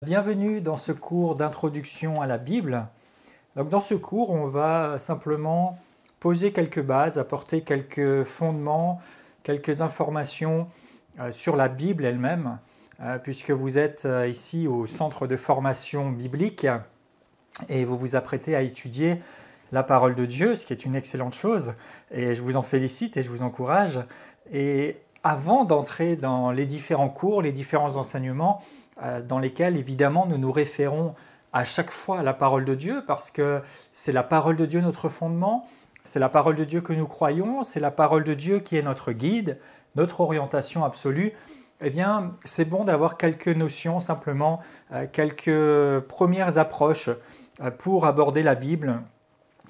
Bienvenue dans ce cours d'introduction à la Bible. Donc, dans ce cours, on va simplement poser quelques bases, apporter quelques fondements, quelques informations sur la Bible elle-même, puisque vous êtes ici au centre de formation biblique et vous vous apprêtez à étudier la parole de Dieu, ce qui est une excellente chose, et je vous en félicite et je vous encourage. Et avant d'entrer dans les différents cours, les différents enseignements, dans lesquels évidemment nous nous référons à chaque fois à la parole de Dieu, parce que c'est la parole de Dieu notre fondement, c'est la parole de Dieu que nous croyons, c'est la parole de Dieu qui est notre guide, notre orientation absolue. Eh bien, c'est bon d'avoir quelques notions, simplement quelques premières approches pour aborder la Bible.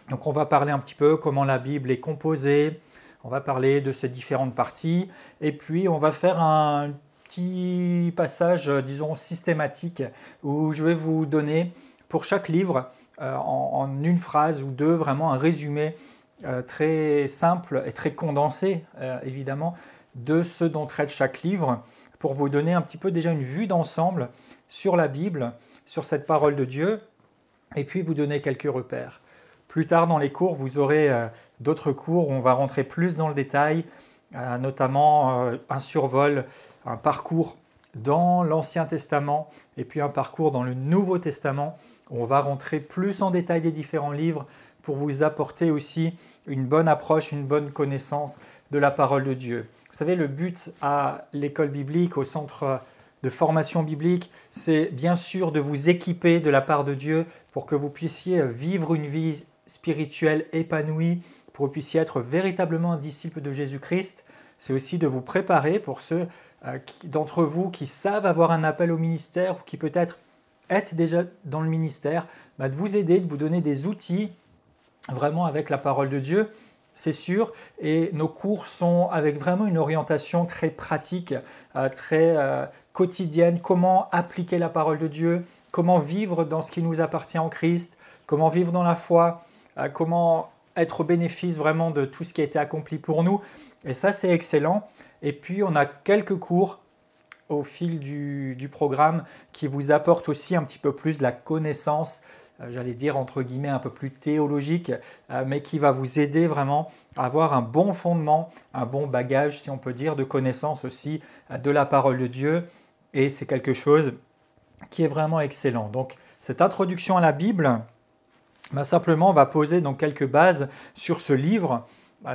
Donc on va parler un petit peu comment la Bible est composée, on va parler de ses différentes parties, et puis on va faire un petit passage, disons, systématique, où je vais vous donner pour chaque livre, en une phrase ou deux, vraiment un résumé très simple et très condensé, évidemment, de ce dont traite chaque livre, pour vous donner un petit peu déjà une vue d'ensemble sur la Bible, sur cette parole de Dieu, et puis vous donner quelques repères. Plus tard dans les cours, vous aurez d'autres cours où on va rentrer plus dans le détail, notamment un survol, un parcours dans l'Ancien Testament et puis un parcours dans le Nouveau Testament, où on va rentrer plus en détail des différents livres pour vous apporter aussi une bonne approche, une bonne connaissance de la parole de Dieu. Vous savez, le but à l'école biblique, au centre de formation biblique, c'est bien sûr de vous équiper de la part de Dieu pour que vous puissiez vivre une vie spirituelle épanouie, pour que vous puissiez être véritablement un disciple de Jésus-Christ. C'est aussi de vous préparer pour ceux d'entre vous qui savent avoir un appel au ministère ou qui peut-être êtes déjà dans le ministère, de vous aider, de vous donner des outils vraiment avec la parole de Dieu, c'est sûr. Et nos cours sont avec vraiment une orientation très pratique, très quotidienne. Comment appliquer la parole de Dieu, comment vivre dans ce qui nous appartient en Christ, comment vivre dans la foi, comment être au bénéfice vraiment de tout ce qui a été accompli pour nous. Et ça, c'est excellent. Et puis, on a quelques cours au fil du programme qui vous apportent aussi un petit peu plus de la connaissance, j'allais dire entre guillemets un peu plus théologique, mais qui va vous aider vraiment à avoir un bon fondement, un bon bagage, si on peut dire, de connaissance aussi de la parole de Dieu. Et c'est quelque chose qui est vraiment excellent. Donc, cette introduction à la Bible, simplement, on va poser donc quelques bases sur ce livre,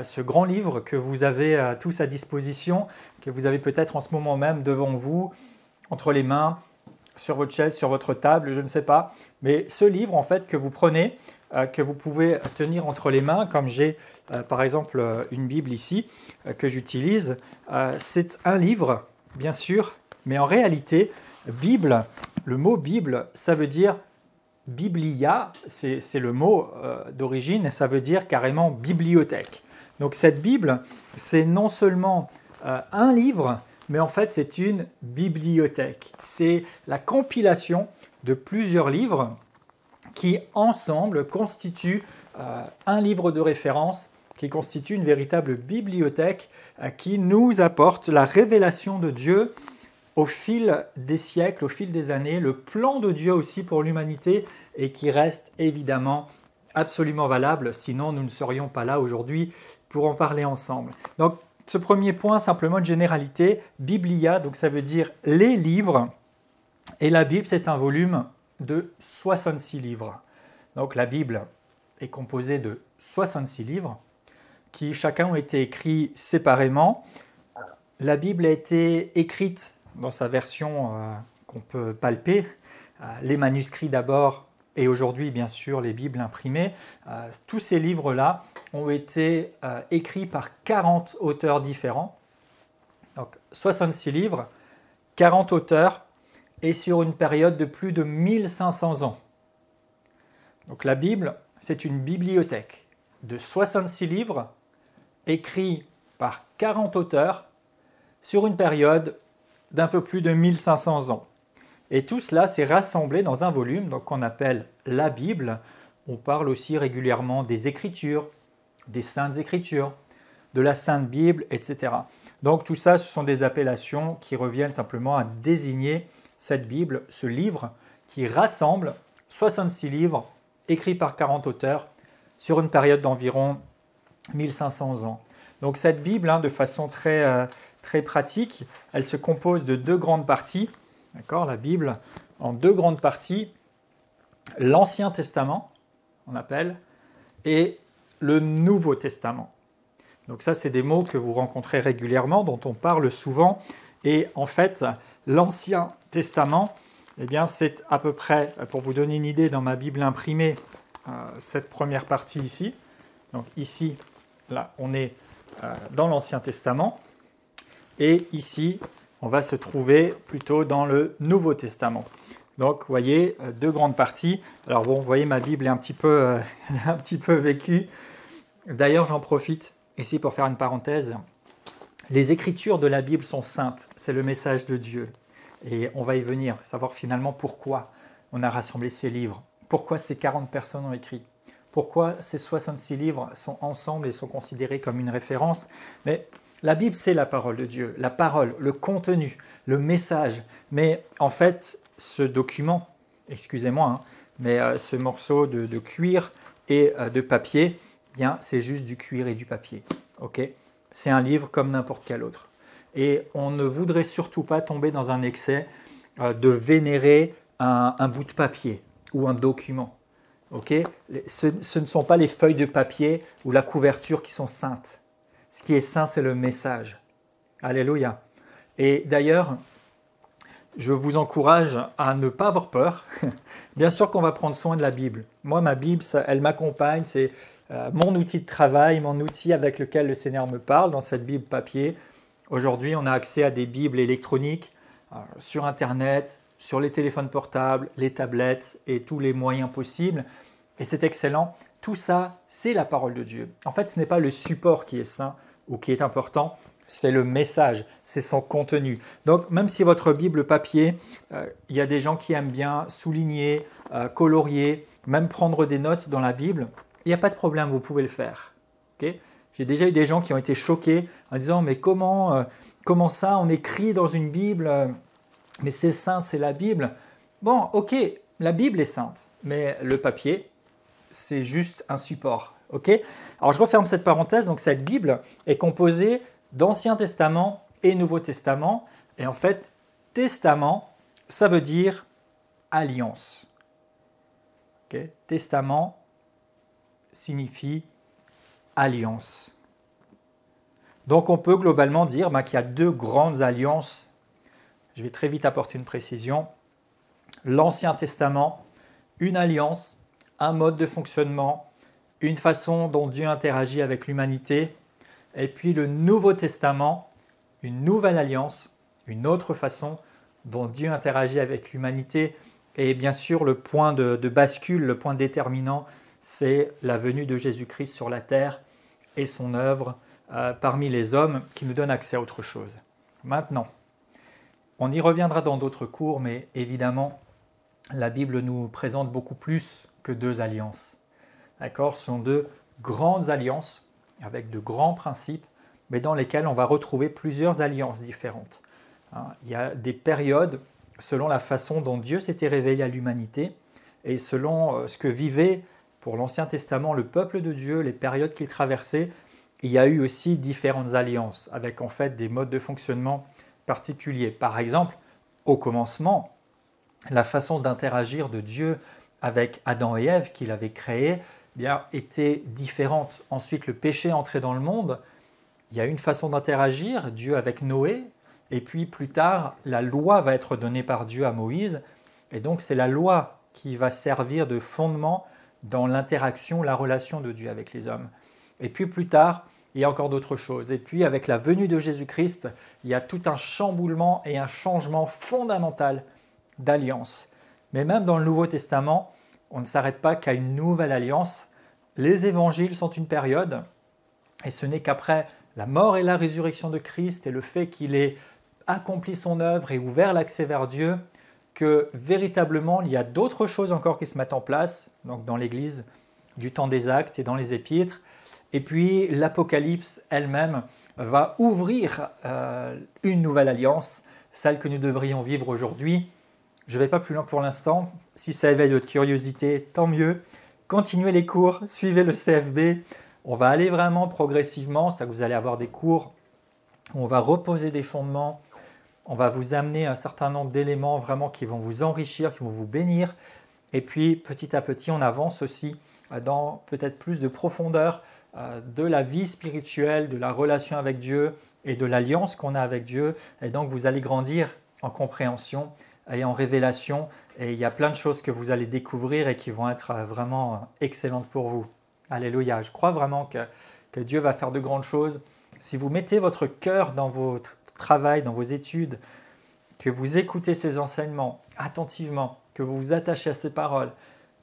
ce grand livre que vous avez tous à disposition, que vous avez peut-être en ce moment même devant vous, entre les mains, sur votre chaise, sur votre table, je ne sais pas. Mais ce livre, en fait, que vous prenez, que vous pouvez tenir entre les mains, comme j'ai par exemple une Bible ici, que j'utilise, c'est un livre, bien sûr, mais en réalité, Bible, le mot Bible, ça veut dire Biblia, c'est le mot d'origine, et ça veut dire carrément bibliothèque. Donc cette Bible, c'est non seulement un livre, mais en fait c'est une bibliothèque. C'est la compilation de plusieurs livres qui ensemble constituent un livre de référence, qui constitue une véritable bibliothèque qui nous apporte la révélation de Dieu au fil des siècles, au fil des années, le plan de Dieu aussi pour l'humanité et qui reste évidemment absolument valable, sinon nous ne serions pas là aujourd'hui pour en parler ensemble. Donc ce premier point, simplement de généralité, Biblia, donc ça veut dire les livres, et la Bible c'est un volume de 66 livres. Donc la Bible est composée de 66 livres qui chacun ont été écrits séparément. La Bible a été écrite dans sa version qu'on peut palper, les manuscrits d'abord et aujourd'hui bien sûr les Bibles imprimées. Tous ces livres-là ont été écrits par 40 auteurs différents. Donc 66 livres, 40 auteurs et sur une période de plus de 1500 ans. Donc la Bible, c'est une bibliothèque de 66 livres écrits par 40 auteurs sur une période d'un peu plus de 1500 ans. Et tout cela s'est rassemblé dans un volume qu'on appelle la Bible. On parle aussi régulièrement des Écritures, des Saintes Écritures, de la Sainte Bible, etc. Donc tout ça, ce sont des appellations qui reviennent simplement à désigner cette Bible, ce livre qui rassemble 66 livres écrits par 40 auteurs sur une période d'environ 1500 ans. Donc cette Bible, de façon très pratique, elle se compose de deux grandes parties. D'accord, la Bible en deux grandes parties. L'Ancien Testament, on appelle, et le Nouveau Testament. Donc ça, c'est des mots que vous rencontrez régulièrement, dont on parle souvent. Et en fait, l'Ancien Testament, eh bien, c'est à peu près, pour vous donner une idée, dans ma Bible imprimée, cette première partie ici. Donc ici, là, on est dans l'Ancien Testament. Et ici, on va se trouver plutôt dans le Nouveau Testament. Donc, vous voyez, deux grandes parties. Alors bon, vous voyez, ma Bible est un petit peu vécue. D'ailleurs, j'en profite ici pour faire une parenthèse. Les écritures de la Bible sont saintes. C'est le message de Dieu. Et on va y venir, savoir finalement pourquoi on a rassemblé ces livres. Pourquoi ces 40 personnes ont écrit. Pourquoi ces 66 livres sont ensemble et sont considérés comme une référence. Mais la Bible, c'est la parole de Dieu. La parole, le contenu, le message. Mais en fait, ce document, excusez-moi, mais ce morceau de cuir et de papier, bien, c'est juste du cuir et du papier. Okay, c'est un livre comme n'importe quel autre. Et on ne voudrait surtout pas tomber dans un excès de vénérer un bout de papier ou un document. Okay, ce ne sont pas les feuilles de papier ou la couverture qui sont saintes. Ce qui est saint, c'est le message. Alléluia. Et d'ailleurs, je vous encourage à ne pas avoir peur. Bien sûr qu'on va prendre soin de la Bible. Moi, ma Bible, elle m'accompagne. C'est mon outil de travail, mon outil avec lequel le Seigneur me parle dans cette Bible papier. Aujourd'hui, on a accès à des Bibles électroniques sur Internet, sur les téléphones portables, les tablettes et tous les moyens possibles. Et c'est excellent. Tout ça, c'est la parole de Dieu. En fait, ce n'est pas le support qui est saint ou qui est important, c'est le message, c'est son contenu. Donc, même si votre Bible papier, il y a des gens qui aiment bien souligner, colorier, même prendre des notes dans la Bible, il n'y a pas de problème, vous pouvez le faire. Okay, j'ai déjà eu des gens qui ont été choqués en disant « Mais comment ça, on écrit dans une Bible, mais c'est saint, c'est la Bible ?» Bon, ok, la Bible est sainte, mais le papier, c'est juste un support. Okay, alors, je referme cette parenthèse. Donc, cette Bible est composée d'Ancien Testament et Nouveau Testament. Et en fait, testament, ça veut dire alliance. Okay, testament signifie alliance. Donc, on peut globalement dire qu'il y a deux grandes alliances. Je vais très vite apporter une précision. L'Ancien Testament, une alliance, un mode de fonctionnement, une façon dont Dieu interagit avec l'humanité. Et puis le Nouveau Testament, une nouvelle alliance, une autre façon dont Dieu interagit avec l'humanité. Et bien sûr, le point de bascule, le point déterminant, c'est la venue de Jésus-Christ sur la terre et son œuvre parmi les hommes qui nous donne accès à autre chose. Maintenant, on y reviendra dans d'autres cours, mais évidemment, la Bible nous présente beaucoup plus que deux alliances. D'accord, ce sont deux grandes alliances avec de grands principes, mais dans lesquelles on va retrouver plusieurs alliances différentes. Il y a des périodes selon la façon dont Dieu s'était révélé à l'humanité et selon ce que vivait pour l'Ancien Testament le peuple de Dieu, les périodes qu'il traversait. Il y a eu aussi différentes alliances avec en fait des modes de fonctionnement particuliers. Par exemple, au commencement, la façon d'interagir de Dieu avec Adam et Ève qu'il avait créés était différente. Ensuite, le péché est entré dans le monde. Il y a une façon d'interagir, Dieu avec Noé, et puis plus tard, la loi va être donnée par Dieu à Moïse, et donc c'est la loi qui va servir de fondement dans l'interaction, la relation de Dieu avec les hommes. Et puis plus tard, il y a encore d'autres choses. Et puis avec la venue de Jésus-Christ, il y a tout un chamboulement et un changement fondamental d'alliance. Mais même dans le Nouveau Testament, on ne s'arrête pas qu'à une nouvelle alliance. Les évangiles sont une période, et ce n'est qu'après la mort et la résurrection de Christ et le fait qu'il ait accompli son œuvre et ouvert l'accès vers Dieu, que véritablement il y a d'autres choses encore qui se mettent en place, donc dans l'Église du temps des Actes et dans les Épîtres. Et puis l'Apocalypse elle-même va ouvrir une nouvelle alliance, celle que nous devrions vivre aujourd'hui, Je ne vais pas plus loin pour l'instant. Si ça éveille votre curiosité, tant mieux. Continuez les cours, suivez le CFB. On va aller vraiment progressivement, c'est-à-dire que vous allez avoir des cours où on va reposer des fondements, on va vous amener un certain nombre d'éléments vraiment qui vont vous enrichir, qui vont vous bénir. Et puis petit à petit, on avance aussi dans peut-être plus de profondeur de la vie spirituelle, de la relation avec Dieu et de l'alliance qu'on a avec Dieu. Et donc vous allez grandir en compréhension et en révélation. Et il y a plein de choses que vous allez découvrir et qui vont être vraiment excellentes pour vous. Alléluia. Je crois vraiment que Dieu va faire de grandes choses. Si vous mettez votre cœur dans votre travail, dans vos études, que vous écoutez ces enseignements attentivement, que vous vous attachez à ces paroles,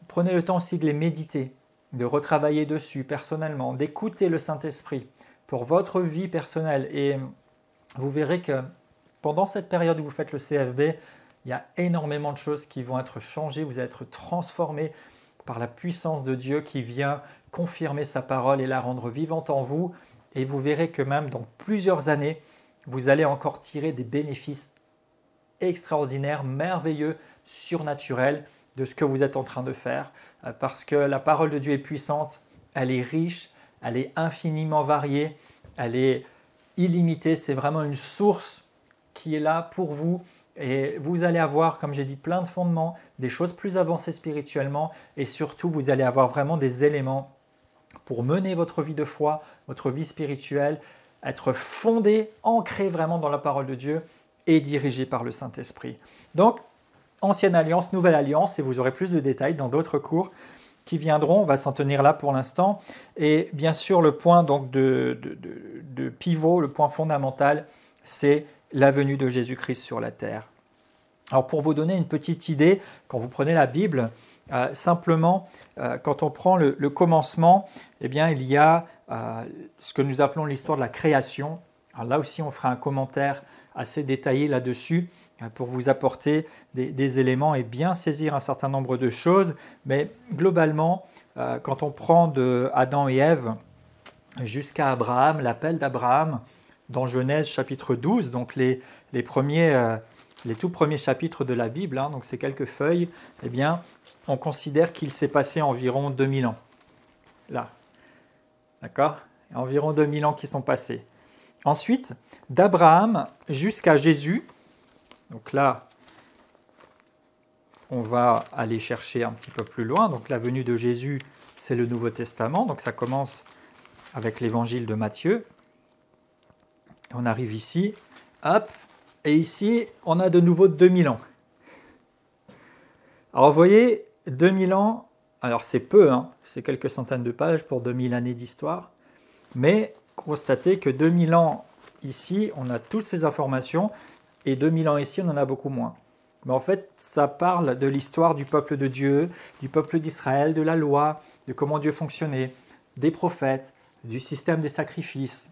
prenez le temps aussi de les méditer, de retravailler dessus personnellement, d'écouter le Saint-Esprit pour votre vie personnelle. Et vous verrez que pendant cette période où vous faites le CFB, il y a énormément de choses qui vont être changées, vous allez être transformés par la puissance de Dieu qui vient confirmer sa parole et la rendre vivante en vous. Et vous verrez que même dans plusieurs années, vous allez encore tirer des bénéfices extraordinaires, merveilleux, surnaturels de ce que vous êtes en train de faire. Parce que la parole de Dieu est puissante, elle est riche, elle est infiniment variée, elle est illimitée. C'est vraiment une source qui est là pour vous. Et vous allez avoir, comme j'ai dit, plein de fondements, des choses plus avancées spirituellement. Et surtout, vous allez avoir vraiment des éléments pour mener votre vie de foi, votre vie spirituelle, être fondé, ancré vraiment dans la parole de Dieu et dirigé par le Saint-Esprit. Donc, ancienne alliance, nouvelle alliance, et vous aurez plus de détails dans d'autres cours qui viendront. On va s'en tenir là pour l'instant. Et bien sûr, le point donc, de pivot, le point fondamental, c'est la venue de Jésus-Christ sur la terre. Alors, pour vous donner une petite idée, quand vous prenez la Bible, simplement, quand on prend le commencement, eh bien, il y a ce que nous appelons l'histoire de la création. Alors là aussi, on fera un commentaire assez détaillé là-dessus pour vous apporter des éléments et bien saisir un certain nombre de choses. Mais globalement, quand on prend de Adam et Ève jusqu'à Abraham, l'appel d'Abraham dans Genèse chapitre 12, donc les tout premiers chapitres de la Bible, donc ces quelques feuilles, eh bien, on considère qu'il s'est passé environ 2000 ans. Là, d'accord ? Environ 2000 ans qui sont passés. Ensuite, d'Abraham jusqu'à Jésus, donc là, on va aller chercher un petit peu plus loin. Donc la venue de Jésus, c'est le Nouveau Testament, donc ça commence avec l'évangile de Matthieu. On arrive ici, hop, et ici, on a de nouveau 2000 ans. Alors vous voyez, 2000 ans, alors c'est peu, c'est quelques centaines de pages pour 2000 années d'histoire, mais constatez que 2000 ans ici, on a toutes ces informations, et 2000 ans ici, on en a beaucoup moins. Mais en fait, ça parle de l'histoire du peuple de Dieu, du peuple d'Israël, de la loi, de comment Dieu fonctionnait, des prophètes, du système des sacrifices,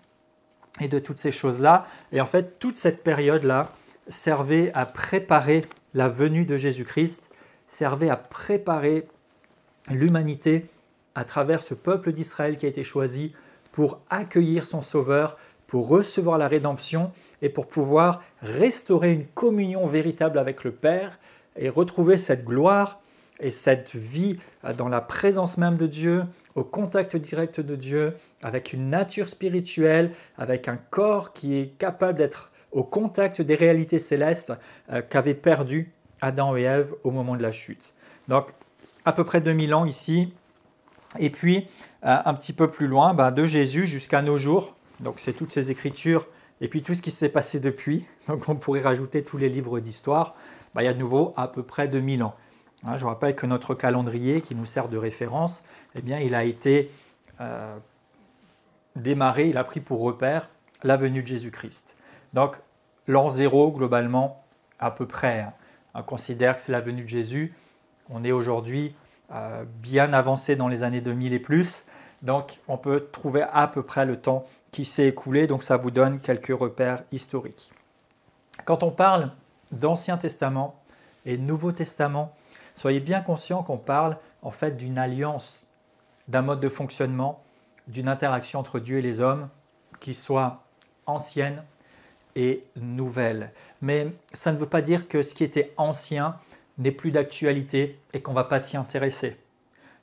et de toutes ces choses-là. Et en fait, toute cette période-là servait à préparer la venue de Jésus-Christ, servait à préparer l'humanité à travers ce peuple d'Israël qui a été choisi pour accueillir son Sauveur, pour recevoir la rédemption et pour pouvoir restaurer une communion véritable avec le Père et retrouver cette gloire et cette vie dans la présence même de Dieu, au contact direct de Dieu, avec une nature spirituelle, avec un corps qui est capable d'être au contact des réalités célestes qu'avaient perdu Adam et Ève au moment de la chute. Donc, à peu près 2000 ans ici, et puis un petit peu plus loin, de Jésus jusqu'à nos jours. Donc, c'est toutes ces écritures et puis tout ce qui s'est passé depuis. Donc, on pourrait rajouter tous les livres d'histoire. Il y a de nouveau à peu près 2000 ans. Je rappelle que notre calendrier qui nous sert de référence, eh bien, il a été démarré, il a pris pour repère la venue de Jésus-Christ. Donc, l'an 0, globalement, à peu près, on considère que c'est la venue de Jésus. On est aujourd'hui bien avancé dans les années 2000 et plus. Donc, on peut trouver à peu près le temps qui s'est écoulé. Donc, ça vous donne quelques repères historiques. Quand on parle d'Ancien Testament et Nouveau Testament, soyez bien conscients qu'on parle en fait d'une alliance, d'un mode de fonctionnement, d'une interaction entre Dieu et les hommes qui soit ancienne et nouvelle. Mais ça ne veut pas dire que ce qui était ancien n'est plus d'actualité et qu'on ne va pas s'y intéresser.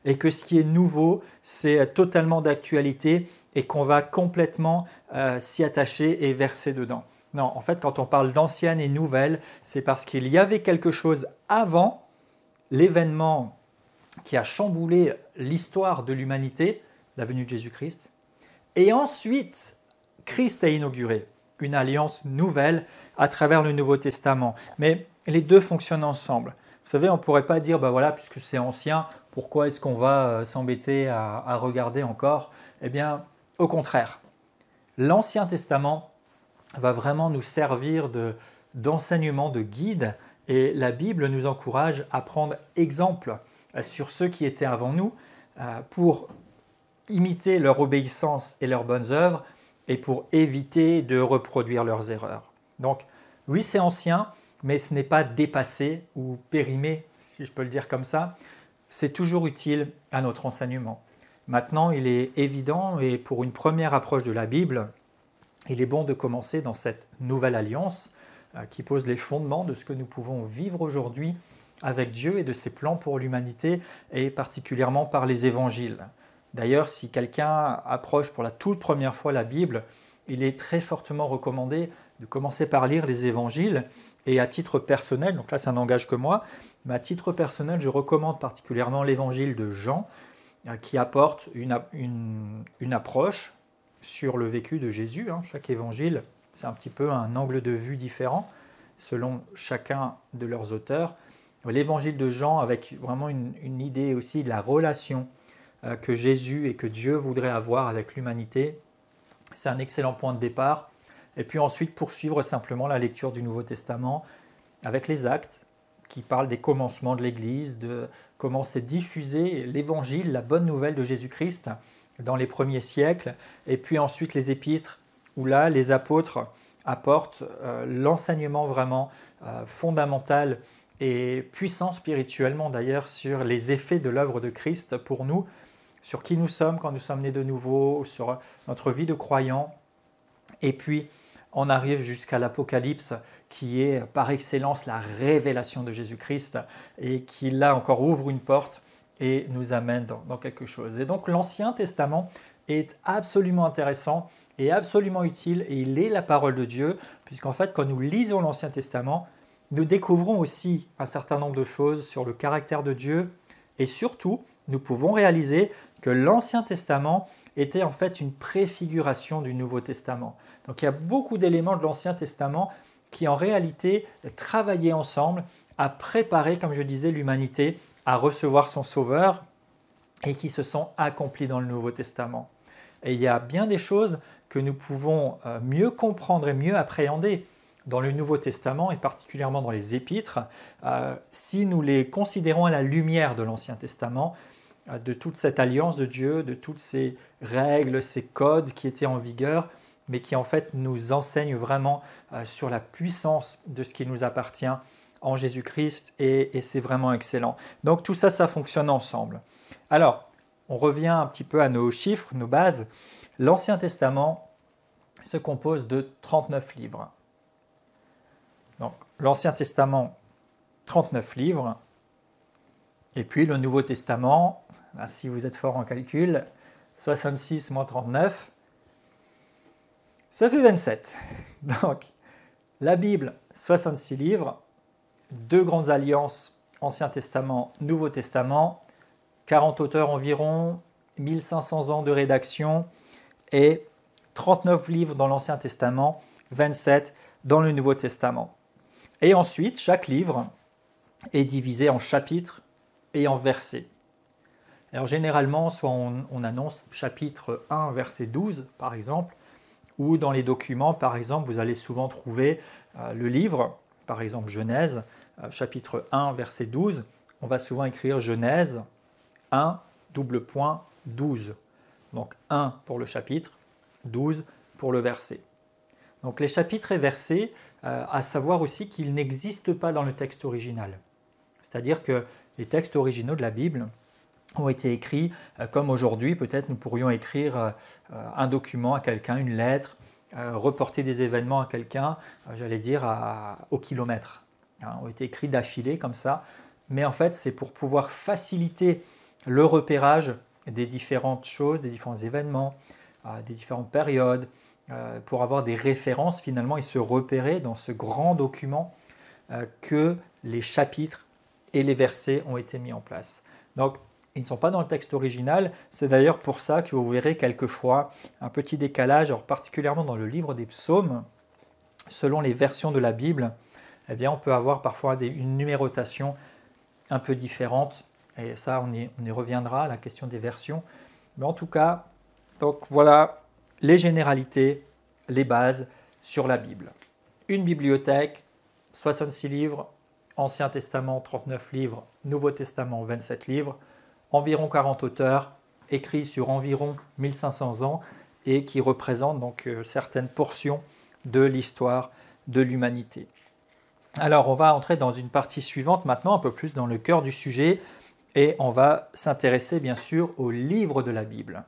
Et que ce qui est nouveau, c'est totalement d'actualité et qu'on va complètement s'y attacher et verser dedans. Non, en fait, quand on parle d'ancienne et nouvelle, c'est parce qu'il y avait quelque chose avant l'événement qui a chamboulé l'histoire de l'humanité, la venue de Jésus-Christ. Et ensuite, Christ a inauguré une alliance nouvelle à travers le Nouveau Testament. Mais les deux fonctionnent ensemble. Vous savez, on ne pourrait pas dire, ben voilà, puisque c'est ancien, pourquoi est-ce qu'on va s'embêter à regarder encore? Eh bien, au contraire, l'Ancien Testament va vraiment nous servir d'enseignement, de guide, et la Bible nous encourage à prendre exemple sur ceux qui étaient avant nous pour imiter leur obéissance et leurs bonnes œuvres et pour éviter de reproduire leurs erreurs. Donc, oui, c'est ancien, mais ce n'est pas dépassé ou périmé, si je peux le dire comme ça. C'est toujours utile à notre enseignement. Maintenant, il est évident, et pour une première approche de la Bible, il est bon de commencer dans cette nouvelle alliance qui pose les fondements de ce que nous pouvons vivre aujourd'hui avec Dieu et de ses plans pour l'humanité, et particulièrement par les évangiles. D'ailleurs, si quelqu'un approche pour la toute première fois la Bible, il est très fortement recommandé de commencer par lire les évangiles. Et à titre personnel, donc là ça n'engage que moi, mais à titre personnel, je recommande particulièrement l'évangile de Jean, qui apporte une approche sur le vécu de Jésus. Chaque évangile, c'est un petit peu un angle de vue différent, selon chacun de leurs auteurs. L'évangile de Jean, avec vraiment une idée aussi de la relation que Jésus et que Dieu voudraient avoir avec l'humanité, c'est un excellent point de départ. Et puis ensuite poursuivre simplement la lecture du Nouveau Testament avec les actes qui parlent des commencements de l'Église, de comment s'est diffusé l'Évangile, la bonne nouvelle de Jésus-Christ dans les premiers siècles, et puis ensuite les épîtres, où là les apôtres apportent l'enseignement vraiment fondamental et puissant spirituellement d'ailleurs sur les effets de l'œuvre de Christ pour nous, sur qui nous sommes quand nous sommes nés de nouveau, sur notre vie de croyant. Et puis on arrive jusqu'à l'Apocalypse, qui est par excellence la révélation de Jésus-Christ et qui là encore ouvre une porte et nous amène dans quelque chose. Et donc l'Ancien Testament est absolument intéressant et absolument utile, et il est la parole de Dieu, puisqu'en fait quand nous lisons l'Ancien Testament, nous découvrons aussi un certain nombre de choses sur le caractère de Dieu, et surtout nous pouvons réaliser que l'Ancien Testament était en fait une préfiguration du Nouveau Testament. Donc il y a beaucoup d'éléments de l'Ancien Testament qui en réalité travaillaient ensemble à préparer, comme je disais, l'humanité à recevoir son Sauveur, et qui se sont accomplis dans le Nouveau Testament. Et il y a bien des choses que nous pouvons mieux comprendre et mieux appréhender dans le Nouveau Testament, et particulièrement dans les Épîtres, si nous les considérons à la lumière de l'Ancien Testament, de toute cette alliance de Dieu, de toutes ces règles, ces codes qui étaient en vigueur, mais qui en fait nous enseignent vraiment sur la puissance de ce qui nous appartient en Jésus-Christ, et c'est vraiment excellent. Donc tout ça, ça fonctionne ensemble. Alors, on revient un petit peu à nos chiffres, nos bases. L'Ancien Testament se compose de 39 livres. Donc, l'Ancien Testament, 39 livres. Et puis le Nouveau Testament, si vous êtes fort en calcul, 66 moins 39, ça fait 27. Donc, la Bible, 66 livres, 2 grandes alliances, Ancien Testament, Nouveau Testament, 40 auteurs environ, 1500 ans de rédaction et 39 livres dans l'Ancien Testament, 27 dans le Nouveau Testament. Et ensuite, chaque livre est divisé en chapitres et en versets. Alors généralement, soit on annonce chapitre 1, verset 12, par exemple, ou dans les documents, par exemple, vous allez souvent trouver le livre, par exemple Genèse, chapitre 1, verset 12. On va souvent écrire Genèse 1, double point, 12. Donc 1 pour le chapitre, 12 pour le verset. Donc les chapitres et versets, à savoir aussi qu'ils n'existent pas dans le texte original. C'est-à-dire que les textes originaux de la Bible ont été écrits comme aujourd'hui. Peut-être nous pourrions écrire un document à quelqu'un, une lettre, reporter des événements à quelqu'un, j'allais dire au kilomètre. Ont été écrits d'affilée comme ça. mais en fait c'est pour pouvoir faciliter le repérage des différentes choses, des différents événements, des différentes périodes, pour avoir des références finalement et se repérer dans ce grand document que les chapitres et les versets ont été mis en place. Donc, ils ne sont pas dans le texte original. C'est d'ailleurs pour ça que vous verrez quelquefois un petit décalage, alors particulièrement dans le livre des psaumes, selon les versions de la Bible, eh bien, on peut avoir parfois une numérotation un peu différente. Et ça, on y reviendra à la question des versions. Mais en tout cas, donc voilà les généralités, les bases sur la Bible. Une bibliothèque, 66 livres, Ancien Testament 39 livres, Nouveau Testament 27 livres, environ 40 auteurs, écrits sur environ 1500 ans et qui représentent donc certaines portions de l'histoire de l'humanité. Alors on va entrer dans une partie suivante maintenant, un peu plus dans le cœur du sujet, et on va s'intéresser bien sûr aux livres de la Bible.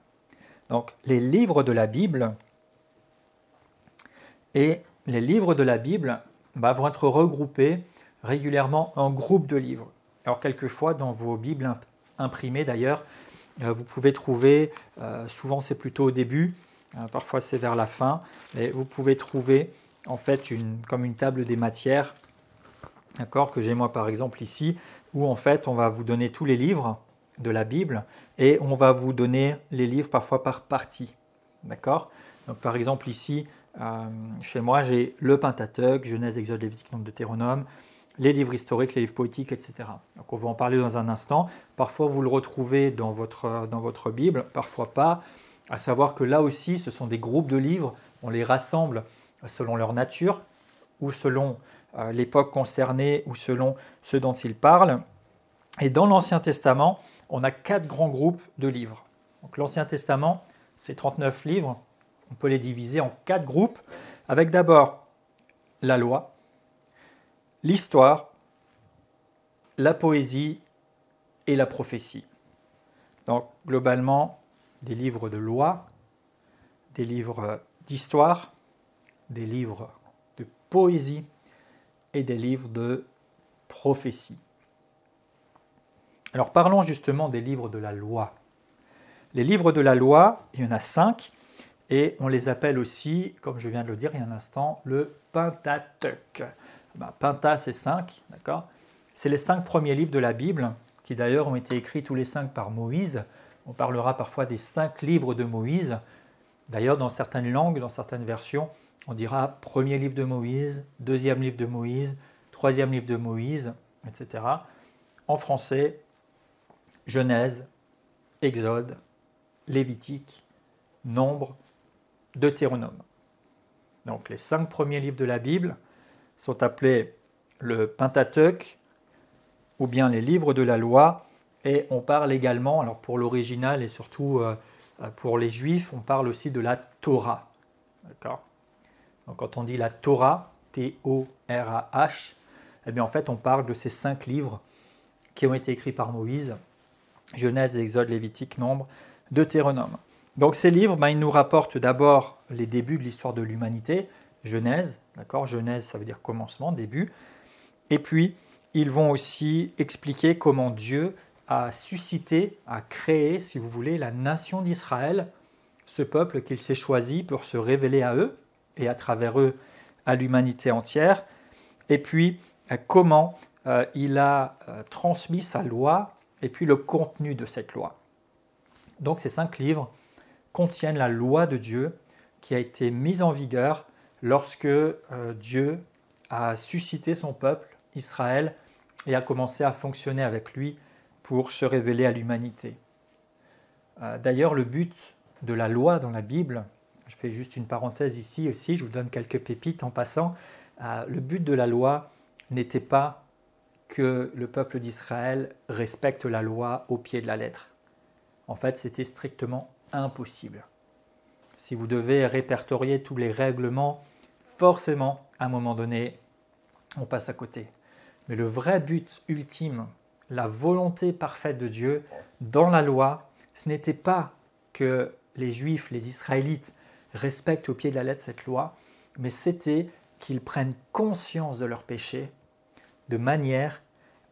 Donc les livres de la Bible, et les livres de la Bible vont être regroupés régulièrement en groupes de livres. Alors quelquefois dans vos Bibles imprimées d'ailleurs, vous pouvez trouver, souvent c'est plutôt au début, parfois c'est vers la fin, et vous pouvez trouver en fait comme une table des matières, d'accord, que j'ai moi par exemple ici, où en fait on va vous donner tous les livres de la Bible et on va vous donner les livres parfois par partie, d'accord. Donc par exemple ici, chez moi j'ai le Pentateuque, Genèse, Exode, Lévitique, Nombre, Deutéronome, les livres historiques, les livres poétiques, etc. Donc on va en parler dans un instant. Parfois vous le retrouvez dans votre Bible, parfois pas. À savoir que là aussi ce sont des groupes de livres, on les rassemble selon leur nature ou selon l'époque concernée ou selon ce dont ils parlent. Et dans l'Ancien Testament, on a 4 grands groupes de livres. Donc l'Ancien Testament, c'est 39 livres. On peut les diviser en 4 groupes, avec d'abord la loi, l'histoire, la poésie et la prophétie. Donc globalement, des livres de loi, des livres d'histoire, des livres de poésie et des livres de prophétie. Alors parlons justement des livres de la loi. Les livres de la loi, il y en a 5, et on les appelle aussi, comme je viens de le dire il y a un instant, le Pentateuque. Penta, c'est 5, d'accord. C'est les 5 premiers livres de la Bible, qui d'ailleurs ont été écrits tous les 5 par Moïse. On parlera parfois des 5 livres de Moïse. D'ailleurs, dans certaines langues, dans certaines versions, on dira premier livre de Moïse, deuxième livre de Moïse, troisième livre de Moïse, etc. En français, Genèse, Exode, Lévitique, Nombre, Deutéronome. Donc les 5 premiers livres de la Bible sont appelés le Pentateuque ou bien les livres de la loi, et on parle également, alors pour l'original et surtout pour les Juifs, on parle aussi de la Torah. D'accord ? Donc quand on dit la Torah, T-O-R-A-H, eh bien en fait on parle de ces 5 livres qui ont été écrits par Moïse, Genèse, Exode, Lévitique, Nombre, Deutéronome. Donc ces livres, ils nous rapportent d'abord les débuts de l'histoire de l'humanité, Genèse, d'accord, Genèse ça veut dire commencement, début, et puis ils vont aussi expliquer comment Dieu a suscité, a créé, si vous voulez, la nation d'Israël, ce peuple qu'il s'est choisi pour se révéler à eux, et à travers eux à l'humanité entière, et puis comment il a transmis sa loi, et puis le contenu de cette loi. Donc ces 5 livres contiennent la loi de Dieu qui a été mise en vigueur lorsque Dieu a suscité son peuple, Israël, et a commencé à fonctionner avec lui pour se révéler à l'humanité. D'ailleurs, le but de la loi dans la Bible, je fais juste une parenthèse ici aussi, je vous donne quelques pépites en passant, le but de la loi n'était pas que le peuple d'Israël respecte la loi au pied de la lettre. En fait, c'était strictement impossible. Si vous devez répertorier tous les règlements, forcément, à un moment donné, on passe à côté. Mais le vrai but ultime, la volonté parfaite de Dieu dans la loi, ce n'était pas que les Juifs, les Israélites respectent au pied de la lettre cette loi, mais c'était qu'ils prennent conscience de leurs péchés de manière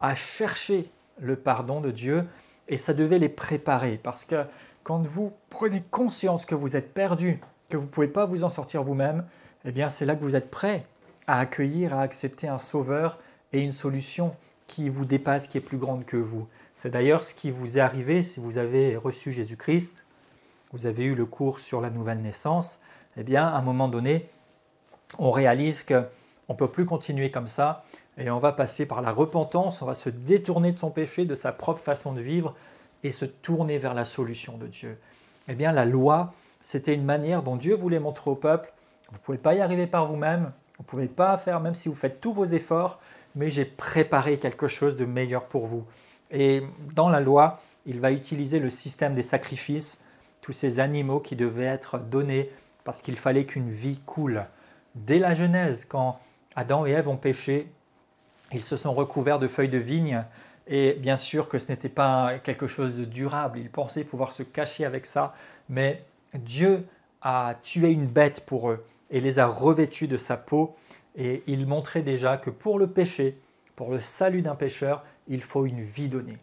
à chercher le pardon de Dieu et ça devait les préparer parce que quand vous prenez conscience que vous êtes perdu, que vous ne pouvez pas vous en sortir vous-même, eh bien c'est là que vous êtes prêt à accueillir, à accepter un sauveur et une solution qui vous dépasse, qui est plus grande que vous. C'est d'ailleurs ce qui vous est arrivé si vous avez reçu Jésus-Christ, vous avez eu le cours sur la nouvelle naissance, eh bien à un moment donné, on réalise qu'on ne peut plus continuer comme ça et on va passer par la repentance, on va se détourner de son péché, de sa propre façon de vivre et se tourner vers la solution de Dieu. Eh bien la loi, c'était une manière dont Dieu voulait montrer au peuple, vous ne pouvez pas y arriver par vous-même, vous ne pouvez pas faire, même si vous faites tous vos efforts, mais j'ai préparé quelque chose de meilleur pour vous. Et dans la loi, il va utiliser le système des sacrifices, tous ces animaux qui devaient être donnés parce qu'il fallait qu'une vie coule. Dès la Genèse, quand Adam et Ève ont péché, ils se sont recouverts de feuilles de vigne et bien sûr que ce n'était pas quelque chose de durable, ils pensaient pouvoir se cacher avec ça, mais Dieu a tué une bête pour eux et les a revêtus de sa peau et il montrait déjà que pour le péché, pour le salut d'un pécheur, il faut une vie donnée.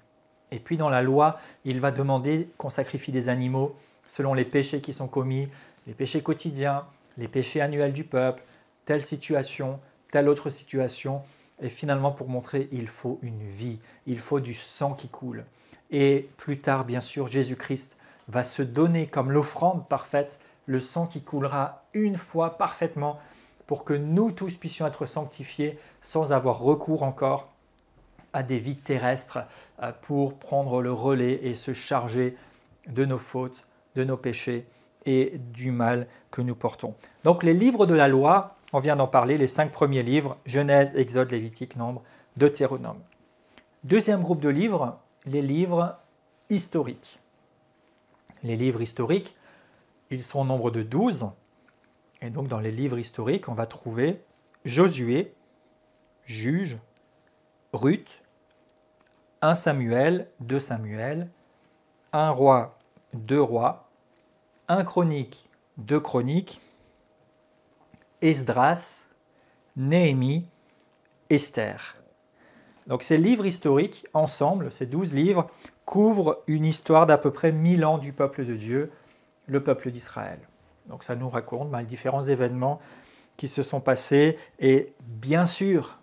Et puis dans la loi, il va demander qu'on sacrifie des animaux selon les péchés qui sont commis, les péchés quotidiens, les péchés annuels du peuple, telle situation, telle autre situation. Et finalement, pour montrer, il faut une vie, il faut du sang qui coule. Et plus tard, bien sûr, Jésus-Christ va se donner comme l'offrande parfaite, le sang qui coulera une fois parfaitement pour que nous tous puissions être sanctifiés sans avoir recours encore à des vies terrestres pour prendre le relais et se charger de nos fautes, de nos péchés et du mal que nous portons. Donc les livres de la loi, on vient d'en parler, les 5 premiers livres, Genèse, Exode, Lévitique, Nombre, Deutéronome. Deuxième groupe de livres, les livres historiques. Les livres historiques, ils sont au nombre de 12. Et donc dans les livres historiques, on va trouver Josué, Juge, Ruth, 1 Samuel, 2 Samuel, 1 roi, 2 rois, 1 chronique, 2 chroniques, Esdras, Néhémie, Esther. Donc ces livres historiques, ensemble, ces 12 livres, couvrent une histoire d'à peu près 1000 ans du peuple de Dieu, le peuple d'Israël. Donc ça nous raconte les différents événements qui se sont passés et bien sûr,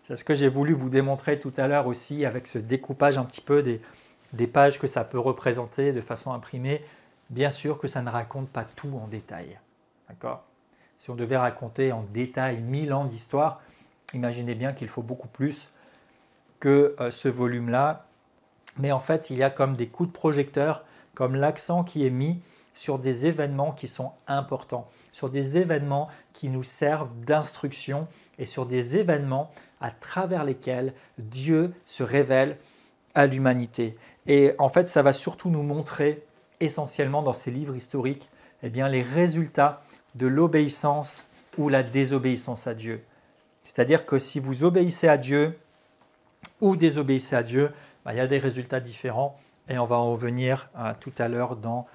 c'est ce que j'ai voulu vous démontrer tout à l'heure aussi avec ce découpage un petit peu des pages que ça peut représenter de façon imprimée, bien sûr que ça ne raconte pas tout en détail. D'accord ? Si on devait raconter en détail 1000 ans d'histoire, imaginez bien qu'il faut beaucoup plus que ce volume-là. Mais en fait, il y a comme des coups de projecteur, comme l'accent qui est mis sur des événements qui sont importants, sur des événements qui nous servent d'instruction et sur des événements à travers lesquels Dieu se révèle à l'humanité. Et en fait, ça va surtout nous montrer essentiellement dans ces livres historiques eh bien, les résultats de l'obéissance ou la désobéissance à Dieu. C'est-à-dire que si vous obéissez à Dieu ou désobéissez à Dieu, il y a des résultats différents et on va en revenir tout à l'heure dans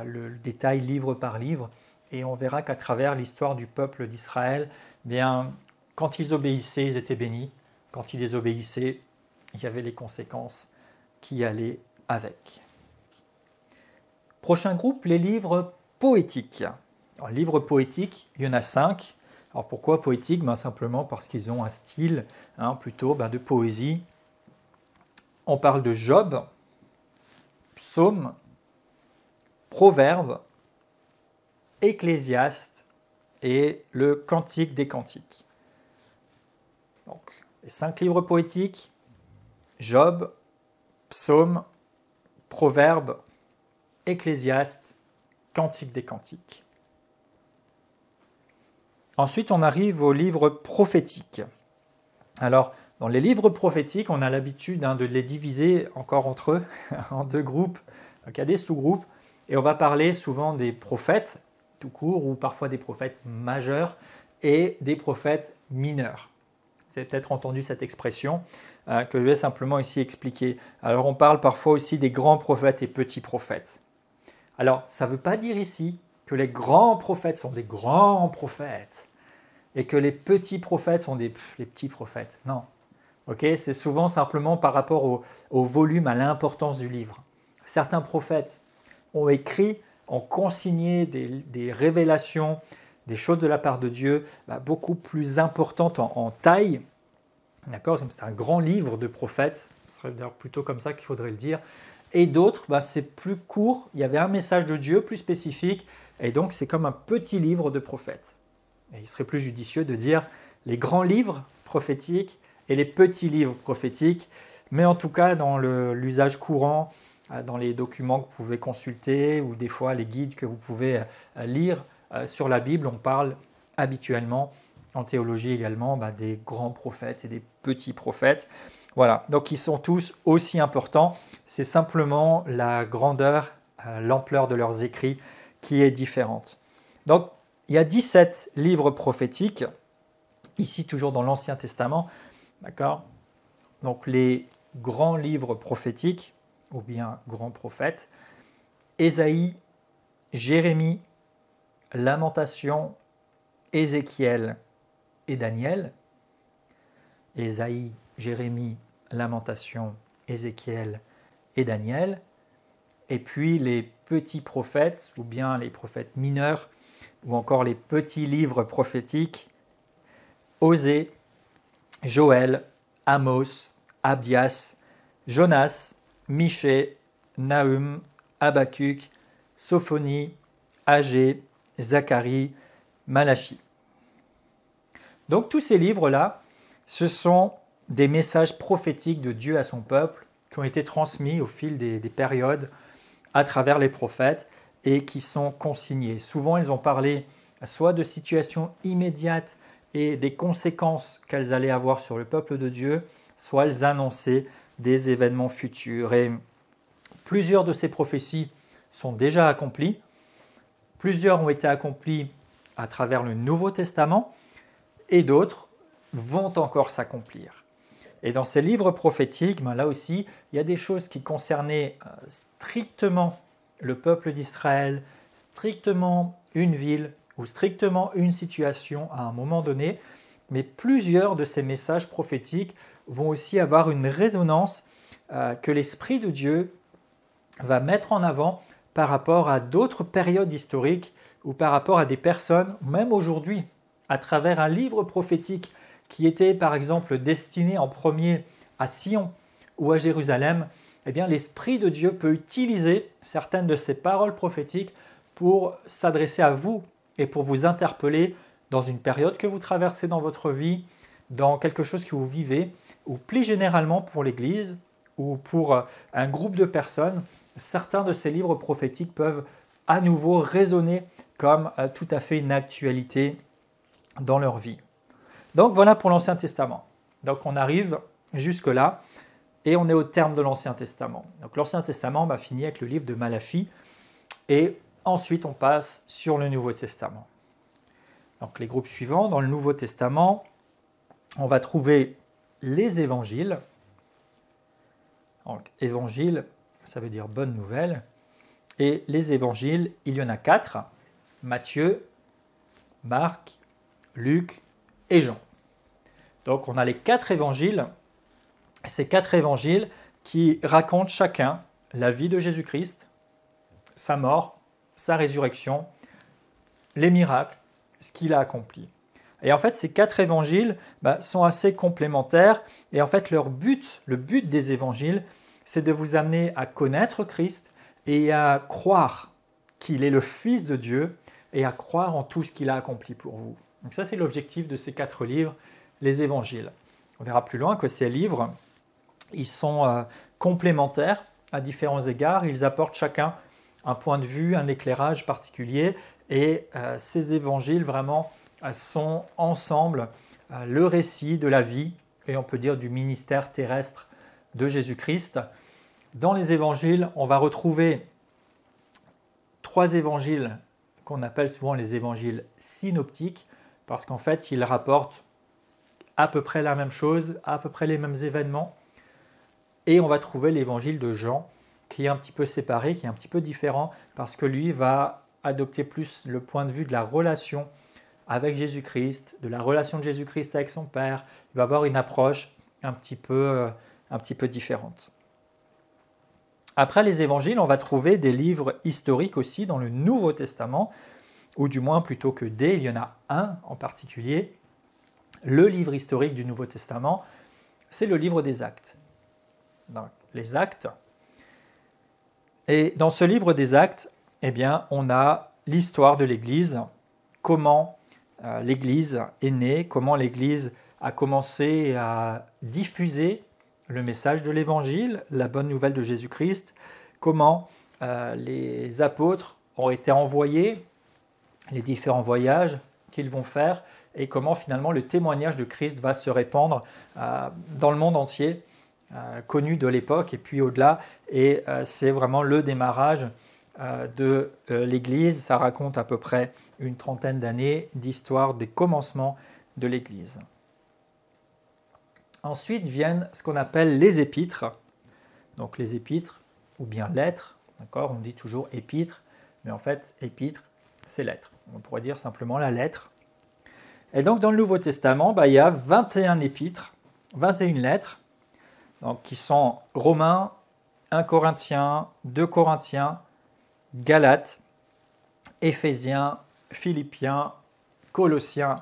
le détail livre par livre et on verra qu'à travers l'histoire du peuple d'Israël, bien, quand ils obéissaient, ils étaient bénis. Quand ils désobéissaient, il y avait les conséquences qui allaient avec. Prochain groupe, les livres poétiques. Alors, les livres poétiques, il y en a 5. Alors pourquoi poétiques ? Simplement parce qu'ils ont un style plutôt de poésie. On parle de Job, Psaume, Proverbe, Ecclésiaste et le Cantique des Cantiques. Donc, les 5 livres poétiques, Job, Psaume, Proverbe, Ecclésiaste, Cantique des Cantiques. Ensuite, on arrive aux livres prophétiques. Alors, dans les livres prophétiques, on a l'habitude de les diviser encore entre eux en 2 groupes. Donc, il y a des sous-groupes et on va parler souvent des prophètes tout court ou parfois des prophètes majeurs et des prophètes mineurs. Vous avez peut-être entendu cette expression que je vais simplement ici expliquer. Alors, on parle parfois aussi des grands prophètes et petits prophètes. Alors, ça ne veut pas dire ici que les grands prophètes sont des grands prophètes. et que les petits prophètes sont les petits prophètes. Non. Okay, c'est souvent simplement par rapport au volume, à l'importance du livre. Certains prophètes ont écrit, ont consigné des révélations, des choses de la part de Dieu beaucoup plus importantes en taille. D'accord, c'est un grand livre de prophètes, ce serait d'ailleurs plutôt comme ça qu'il faudrait le dire. Et d'autres, c'est plus court, il y avait un message de Dieu plus spécifique, et donc c'est comme un petit livre de prophètes. Et il serait plus judicieux de dire les grands livres prophétiques et les petits livres prophétiques, mais en tout cas dans l'usage courant, dans les documents que vous pouvez consulter ou des fois les guides que vous pouvez lire sur la Bible, on parle habituellement, en théologie également, des grands prophètes et des petits prophètes. Voilà, donc ils sont tous aussi importants, c'est simplement la grandeur, l'ampleur de leurs écrits qui est différente. Donc il y a 17 livres prophétiques, ici toujours dans l'Ancien Testament, d'accord ? Donc les grands livres prophétiques, ou bien grands prophètes, Ésaïe, Jérémie, Lamentation, Ézéchiel et Daniel. Ésaïe, Jérémie, Lamentation, Ézéchiel et Daniel. Et puis les petits prophètes, ou bien les prophètes mineurs, ou encore les petits livres prophétiques, Osée, Joël, Amos, Abdias, Jonas, Michée, Nahum, Habacuc, Sophonie, Agé, Zacharie, Malachie. Donc tous ces livres-là, ce sont des messages prophétiques de Dieu à son peuple qui ont été transmis au fil des périodes à travers les prophètes et qui sont consignés. Souvent, ils ont parlé soit de situations immédiates et des conséquences qu'elles allaient avoir sur le peuple de Dieu, soit elles annonçaient des événements futurs. Et plusieurs de ces prophéties sont déjà accomplies, plusieurs ont été accomplies à travers le Nouveau Testament, et d'autres vont encore s'accomplir. Et dans ces livres prophétiques, là aussi, il y a des choses qui concernaient strictement le peuple d'Israël, strictement une ville ou strictement une situation à un moment donné, mais plusieurs de ces messages prophétiques vont aussi avoir une résonance que l'Esprit de Dieu va mettre en avant par rapport à d'autres périodes historiques ou par rapport à des personnes, même aujourd'hui, à travers un livre prophétique qui était par exemple destiné en premier à Sion ou à Jérusalem, eh bien l'Esprit de Dieu peut utiliser certaines de ces paroles prophétiques pour s'adresser à vous et pour vous interpeller dans une période que vous traversez dans votre vie, dans quelque chose que vous vivez, ou plus généralement pour l'Église ou pour un groupe de personnes. Certains de ces livres prophétiques peuvent à nouveau résonner comme tout à fait une actualité dans leur vie. Donc voilà pour l'Ancien Testament. Donc on arrive jusque-là et on est au terme de l'Ancien Testament. Donc l'Ancien Testament finit avec le livre de Malachie et ensuite on passe sur le Nouveau Testament. Donc les groupes suivants, dans le Nouveau Testament, on va trouver les évangiles. Donc évangile, ça veut dire bonne nouvelle. Et les évangiles, il y en a 4, Matthieu, Marc, Luc et Jean. Donc on a les 4 évangiles, ces 4 évangiles qui racontent chacun la vie de Jésus-Christ, sa mort, sa résurrection, les miracles, ce qu'il a accompli. Et en fait, ces 4 évangiles sont assez complémentaires et en fait leur but, le but des évangiles, c'est de vous amener à connaître Christ et à croire qu'il est le Fils de Dieu et à croire en tout ce qu'il a accompli pour vous. Donc ça, c'est l'objectif de ces 4 livres, les évangiles. On verra plus loin que ces livres, ils sont complémentaires à différents égards. Ils apportent chacun un point de vue, un éclairage particulier. Et ces évangiles, vraiment, sont ensemble le récit de la vie, et on peut dire du ministère terrestre de Jésus-Christ. Dans les évangiles, on va retrouver 3 évangiles qu'on appelle souvent les évangiles synoptiques, parce qu'en fait, ils rapportent à peu près la même chose, à peu près les mêmes événements. Et on va trouver l'évangile de Jean, qui est un petit peu séparé, qui est un petit peu différent, parce que lui va adopter plus le point de vue de la relation avec Jésus-Christ, de la relation de Jésus-Christ avec son Père. Il va avoir une approche un petit peu différente. Après les évangiles, on va trouver des livres historiques aussi dans le Nouveau Testament, ou du moins plutôt que des, il y en a un en particulier. Le livre historique du Nouveau Testament, c'est le livre des Actes. Donc, les Actes. Et dans ce livre des Actes, eh bien, on a l'histoire de l'Église, comment l'Église est née, comment l'Église a commencé à diffuser le message de l'Évangile, la bonne nouvelle de Jésus-Christ, comment les apôtres ont été envoyés, les différents voyages qu'ils vont faire, et comment finalement le témoignage de Christ va se répandre dans le monde entier, connu de l'époque et puis au-delà. Et c'est vraiment le démarrage de l'Église. Ça raconte à peu près une trentaine d'années d'histoire des commencements de l'Église. Ensuite viennent ce qu'on appelle les épîtres. Donc les épîtres, ou bien lettres, d'accord, on dit toujours épîtres, mais en fait, épître, c'est lettres. On pourrait dire simplement la lettre. Et donc dans le Nouveau Testament, il y a 21 épîtres, 21 lettres, donc, qui sont Romains, 1 Corinthiens, 2 Corinthiens, Galates, Éphésiens, Philippiens, Colossiens,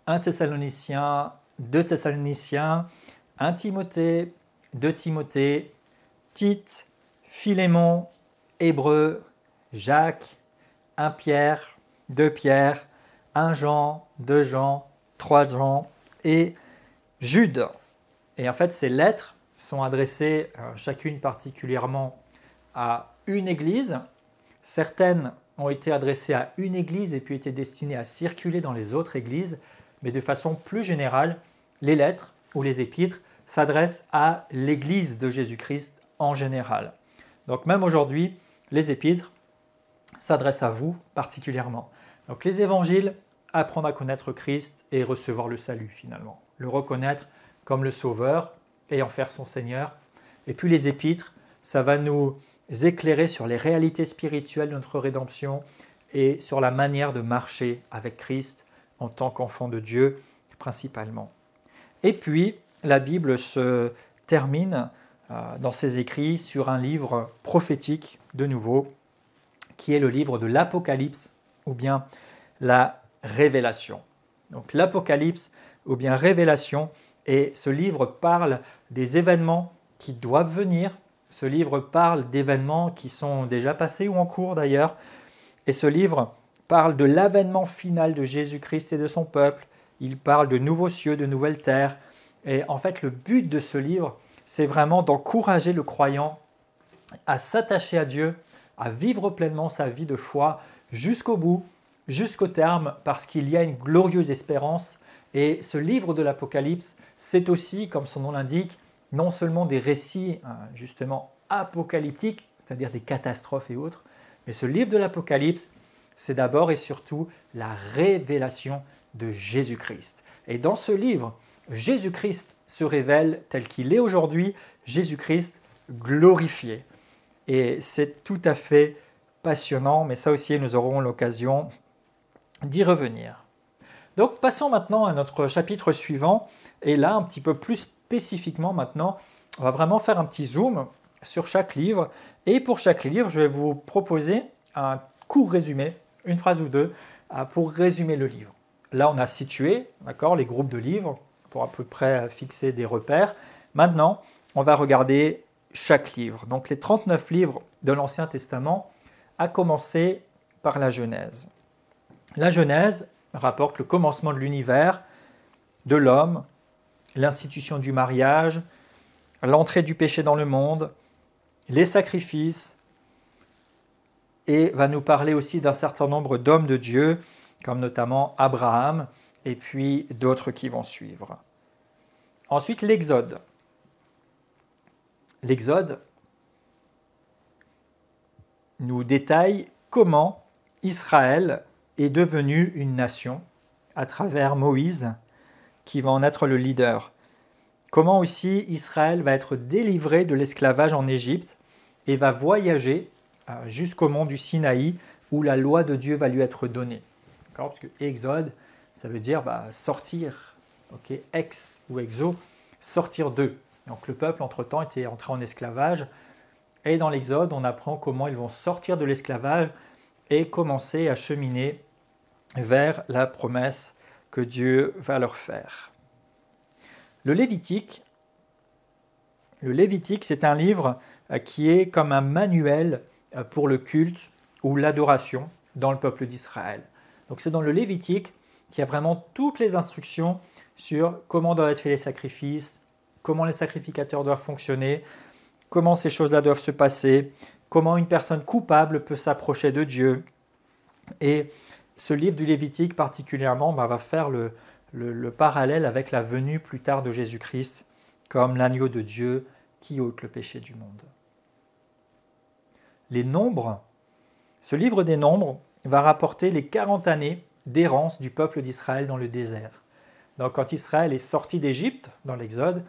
1 Thessaloniciens, 2 Thessaloniciens, 1 Timothée, 2 Timothée, Tite, Philémon, Hébreux, Jacques, 1 Pierre, 2 Pierre, 1 Jean, 2 Jean, 3 Jean et Jude. Et en fait, ces lettres sont adressées chacune particulièrement à une église. Certaines ont été adressées à une église et puis étaient destinées à circuler dans les autres églises. Mais de façon plus générale, les lettres ou les épîtres s'adressent à l'église de Jésus-Christ en général. Donc même aujourd'hui, les épîtres s'adressent à vous particulièrement. Donc les évangiles, apprendre à connaître Christ et recevoir le salut finalement. Le reconnaître comme le Sauveur et en faire son Seigneur. Et puis les épîtres, ça va nous éclairer sur les réalités spirituelles de notre rédemption et sur la manière de marcher avec Christ en tant qu'enfant de Dieu principalement. Et puis la Bible se termine dans ses écrits sur un livre prophétique de nouveau, qui est le livre de l'Apocalypse ou bien la Révélation. Donc l'Apocalypse ou bien Révélation, et ce livre parle des événements qui doivent venir. Ce livre parle d'événements qui sont déjà passés ou en cours d'ailleurs. Et ce livre parle de l'avènement final de Jésus-Christ et de son peuple. Il parle de nouveaux cieux, de nouvelles terres. Et en fait, le but de ce livre, c'est vraiment d'encourager le croyant à s'attacher à Dieu, à vivre pleinement sa vie de foi jusqu'au bout, jusqu'au terme, parce qu'il y a une glorieuse espérance. Et ce livre de l'Apocalypse, c'est aussi, comme son nom l'indique, non seulement des récits justement apocalyptiques, c'est-à-dire des catastrophes et autres, mais ce livre de l'Apocalypse, c'est d'abord et surtout la révélation de Jésus-Christ. Et dans ce livre, Jésus-Christ se révèle tel qu'il est aujourd'hui, Jésus-Christ glorifié. Et c'est tout à fait passionnant, mais ça aussi, nous aurons l'occasion d'y revenir. Donc passons maintenant à notre chapitre suivant, et là un petit peu plus spécifiquement maintenant, on va vraiment faire un petit zoom sur chaque livre, et pour chaque livre, je vais vous proposer un court résumé, une phrase ou deux, pour résumer le livre. Là, on a situé, d'accord, les groupes de livres, pour à peu près fixer des repères. Maintenant, on va regarder chaque livre. Donc les 39 livres de l'Ancien Testament, à commencer par la Genèse. La Genèse rapporte le commencement de l'univers, de l'homme, l'institution du mariage, l'entrée du péché dans le monde, les sacrifices, et va nous parler aussi d'un certain nombre d'hommes de Dieu, comme notamment Abraham, et puis d'autres qui vont suivre. Ensuite, l'Exode. L'Exode nous détaille comment Israël est devenu une nation à travers Moïse, qui va en être le leader. Comment aussi Israël va être délivré de l'esclavage en Égypte et va voyager jusqu'au mont du Sinaï où la loi de Dieu va lui être donnée. Parce que Exode, ça veut dire sortir, ok, ex ou exo, sortir d'eux. Donc le peuple, entre-temps, était entré en esclavage. Et dans l'Exode, on apprend comment ils vont sortir de l'esclavage et commencer à cheminer vers la promesse que Dieu va leur faire. Le Lévitique, c'est un livre qui est comme un manuel pour le culte ou l'adoration dans le peuple d'Israël. Donc c'est dans le Lévitique qu'il y a vraiment toutes les instructions sur comment doivent être faits les sacrifices, comment les sacrificateurs doivent fonctionner, comment ces choses-là doivent se passer, comment une personne coupable peut s'approcher de Dieu. Et ce livre du Lévitique particulièrement va faire le parallèle avec la venue plus tard de Jésus-Christ comme l'agneau de Dieu qui ôte le péché du monde. Les Nombres, ce livre des Nombres va rapporter les 40 années d'errance du peuple d'Israël dans le désert. Donc quand Israël est sorti d'Égypte, dans l'Exode,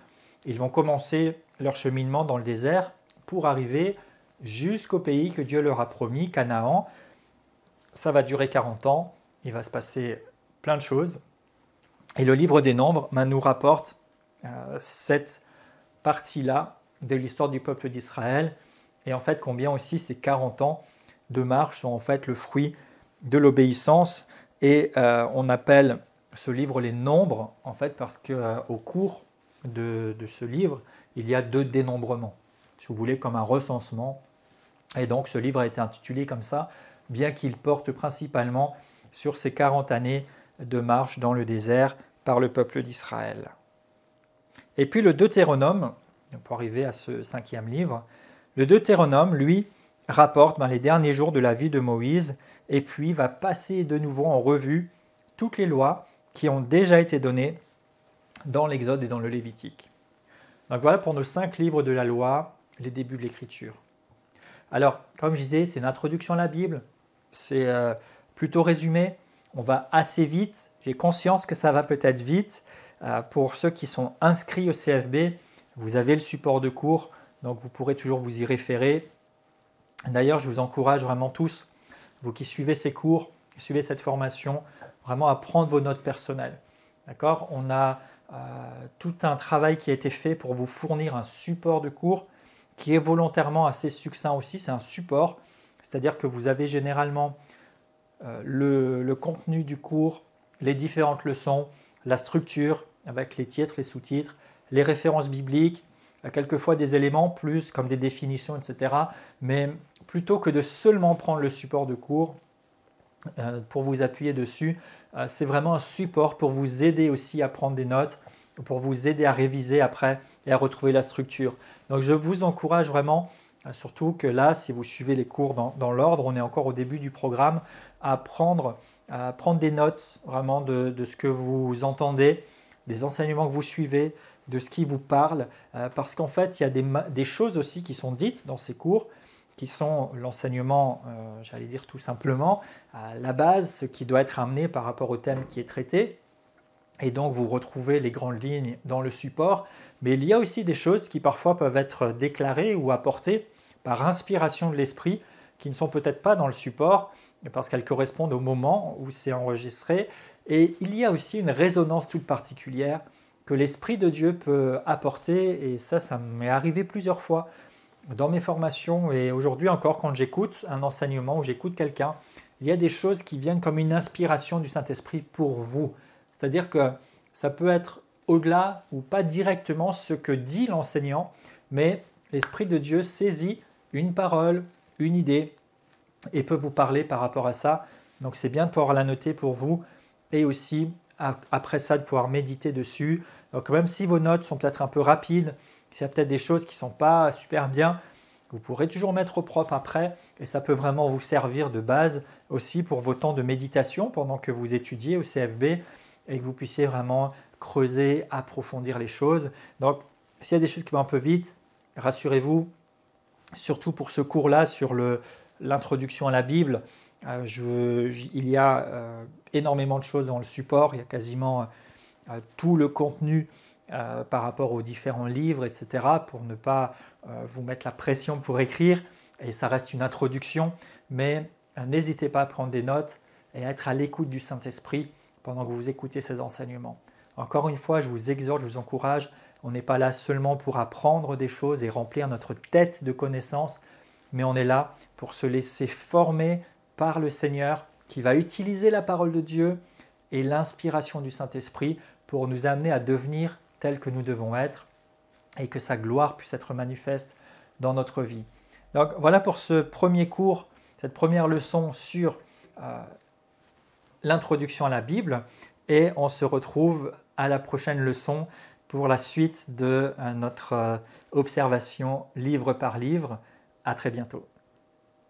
ils vont commencer leur cheminement dans le désert pour arriver jusqu'au pays que Dieu leur a promis, Canaan. Ça va durer 40 ans, il va se passer plein de choses. Et le livre des Nombres nous rapporte cette partie-là de l'histoire du peuple d'Israël. Et en fait, combien aussi ces 40 ans de marche sont en fait le fruit de l'obéissance. Et on appelle ce livre les Nombres, en fait, parce qu'au cours de ce livre, il y a 2 dénombrements, si vous voulez, comme un recensement. Et donc, ce livre a été intitulé comme ça, bien qu'il porte principalement sur ces 40 années de marche dans le désert par le peuple d'Israël. Et puis le Deutéronome, pour arriver à ce 5e livre, le Deutéronome, lui, rapporte les derniers jours de la vie de Moïse et puis va passer de nouveau en revue toutes les lois qui ont déjà été données dans l'Exode et dans le Lévitique. Donc voilà pour nos 5 livres de la loi, les débuts de l'Écriture. Alors, comme je disais, c'est une introduction à la Bible, c'est plutôt résumé, on va assez vite, j'ai conscience que ça va peut-être vite. Pour ceux qui sont inscrits au CFB, vous avez le support de cours, donc vous pourrez toujours vous y référer. D'ailleurs, je vous encourage vraiment tous, vous qui suivez ces cours, suivez cette formation, vraiment à prendre vos notes personnelles. D'accord ? On a tout un travail qui a été fait pour vous fournir un support de cours qui est volontairement assez succinct aussi. C'est un support, c'est-à-dire que vous avez généralement le contenu du cours, les différentes leçons, la structure avec les titres, les sous-titres, les références bibliques, quelquefois des éléments plus comme des définitions, etc. Mais plutôt que de seulement prendre le support de cours pour vous appuyer dessus, c'est vraiment un support pour vous aider aussi à prendre des notes, pour vous aider à réviser après et à retrouver la structure. Donc je vous encourage vraiment, surtout que là, si vous suivez les cours dans l'ordre, on est encore au début du programme, à prendre des notes vraiment de ce que vous entendez, des enseignements que vous suivez, de ce qui vous parle, parce qu'en fait, il y a des choses aussi qui sont dites dans ces cours, qui sont l'enseignement, j'allais dire tout simplement, la base, ce qui doit être amené par rapport au thème qui est traité. Et donc, vous retrouvez les grandes lignes dans le support. Mais il y a aussi des choses qui parfois peuvent être déclarées ou apportées par inspiration de l'esprit, qui ne sont peut-être pas dans le support, parce qu'elles correspondent au moment où c'est enregistré. Et il y a aussi une résonance toute particulière que l'Esprit de Dieu peut apporter. Et ça m'est arrivé plusieurs fois dans mes formations. Et aujourd'hui encore, quand j'écoute un enseignement ou j'écoute quelqu'un, il y a des choses qui viennent comme une inspiration du Saint-Esprit pour vous. C'est-à-dire que ça peut être au-delà ou pas directement ce que dit l'enseignant, mais l'Esprit de Dieu saisit une parole, une idée et peut vous parler par rapport à ça. Donc c'est bien de pouvoir la noter pour vous et aussi après ça de pouvoir méditer dessus. Donc même si vos notes sont peut-être un peu rapides, s'il y a peut-être des choses qui ne sont pas super bien, vous pourrez toujours mettre au propre après et ça peut vraiment vous servir de base aussi pour vos temps de méditation pendant que vous étudiez au CFB et que vous puissiez vraiment creuser, approfondir les choses. Donc s'il y a des choses qui vont un peu vite, rassurez-vous, surtout pour ce cours-là sur l'introduction à la Bible, il y a énormément de choses dans le support, il y a quasiment tout le contenu par rapport aux différents livres, etc., pour ne pas vous mettre la pression pour écrire, et ça reste une introduction, mais n'hésitez pas à prendre des notes et à être à l'écoute du Saint-Esprit pendant que vous écoutez ces enseignements. Encore une fois, je vous exhorte, je vous encourage, on n'est pas là seulement pour apprendre des choses et remplir notre tête de connaissances, mais on est là pour se laisser former par le Seigneur qui va utiliser la parole de Dieu et l'inspiration du Saint-Esprit pour nous amener à devenir tels que nous devons être et que sa gloire puisse être manifeste dans notre vie. Donc voilà pour ce premier cours, cette première leçon sur l'introduction à la Bible, et on se retrouve à la prochaine leçon pour la suite de notre observation livre par livre. À très bientôt.